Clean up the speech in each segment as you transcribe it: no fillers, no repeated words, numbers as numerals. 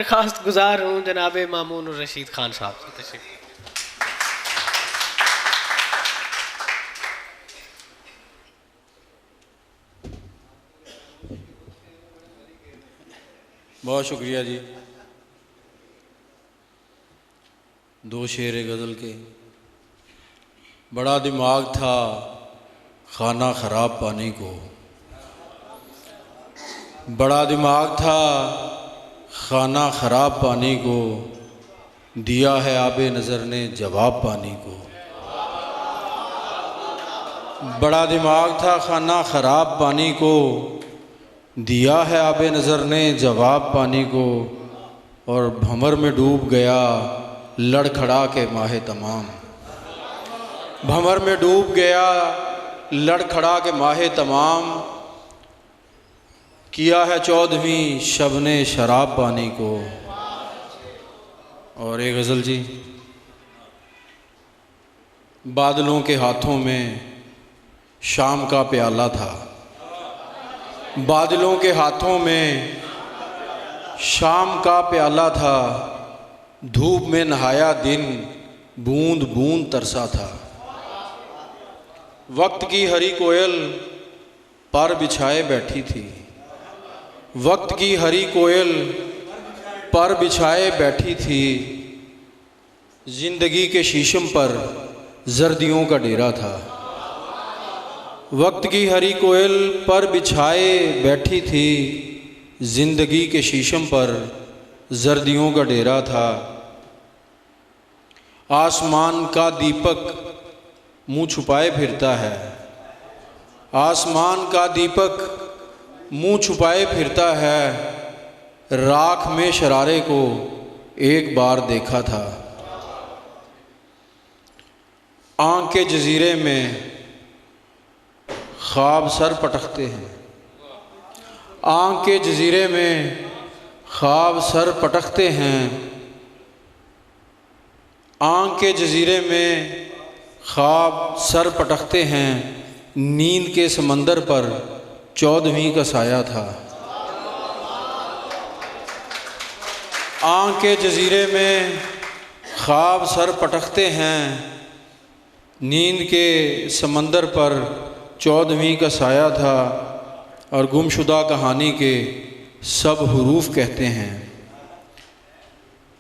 दरखास्त गुजार हूँ जनाब मामून रशीद खान साहब से तशरीफ। बहुत शुक्रिया जी। दो शेर गज़ल के। बड़ा दिमाग था खाना ख़राब पानी को, बड़ा दिमाग था खाना ख़राब पानी को, दिया है आबे नज़र ने जवाब पानी को। बड़ा दिमाग था खाना ख़राब पानी को, दिया है आबे नज़र ने जवाब पानी को। और भंवर में डूब गया लड़खड़ा के माहे तमाम, भंवर में डूब गया लड़खड़ा के माहे तमाम। किया है 14वीं शब ने शराब पानी को। और एक गज़ल जी। बादलों के हाथों में शाम का प्याला था, बादलों के हाथों में शाम का प्याला था। धूप में नहाया दिन बूंद बूंद तरसा था। वक्त की हरी कोयल पर बिछाए बैठी थी, वक्त की हरी कोयल पर बिछाए बैठी थी। जिंदगी के शीशम पर जर्दियों का डेरा था। वक्त की हरी कोयल पर बिछाए बैठी थी, जिंदगी के शीशम पर जर्दियों का डेरा था। आसमान का दीपक मुंह छुपाए फिरता है, आसमान का दीपक मुंह छुपाए फिरता है। राख में शरारे को एक बार देखा था। आँख के जजीरे में ख्वाब सर पटकते हैं, आँख के जजीरे में ख्वाब सर पटकते हैं। आँख के जजीरे में ख्वाब सर पटकते हैं। नींद के समंदर पर 14वीं का साया था। आँख के जजीरे में ख्वाब सर पटकते हैं। नींद के समंदर पर 14वीं का साया था। और गुमशुदा कहानी के सब हुरूफ कहते हैं,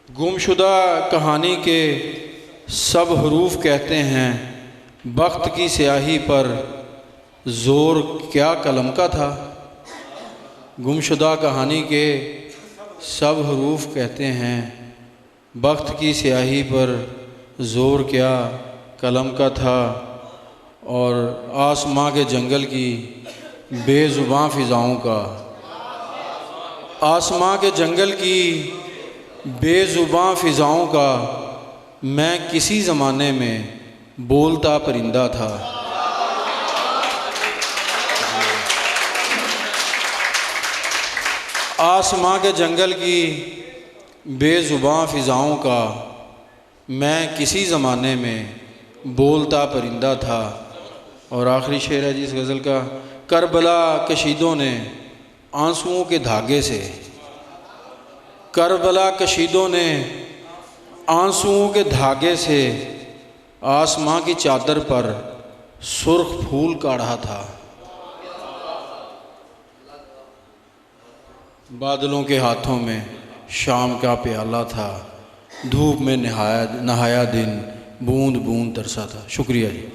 गुमशुदा कहानी के सब हुरूफ कहते हैं। वक्त की स्याही पर ज़ोर क्या कलम का था। गुमशुदा कहानी के सब हुरूफ कहते हैं, वक्त की स्याही पर ज़ोर क्या कलम का था। और आसमां के जंगल की बेज़ुबां फ़िज़ाओं का, आसमां के जंगल की बेज़ुबां फ़िज़ाओं का, मैं किसी ज़माने में बोलता परिंदा था। आसमां के जंगल की बेज़ुबां फ़िज़ाओं का, मैं किसी ज़माने में बोलता परिंदा था। और आखिरी शेर है जी इस गज़ल का। करबला कशीदों ने आंसुओं के धागे से, करबला कशीदों ने आंसुओं के धागे से आसमां की चादर पर सुर्ख फूल काढ़ा था। बादलों के हाथों में शाम का प्याला था। धूप में नहाया दिन बूंद बूंद तरसा था। शुक्रिया जी।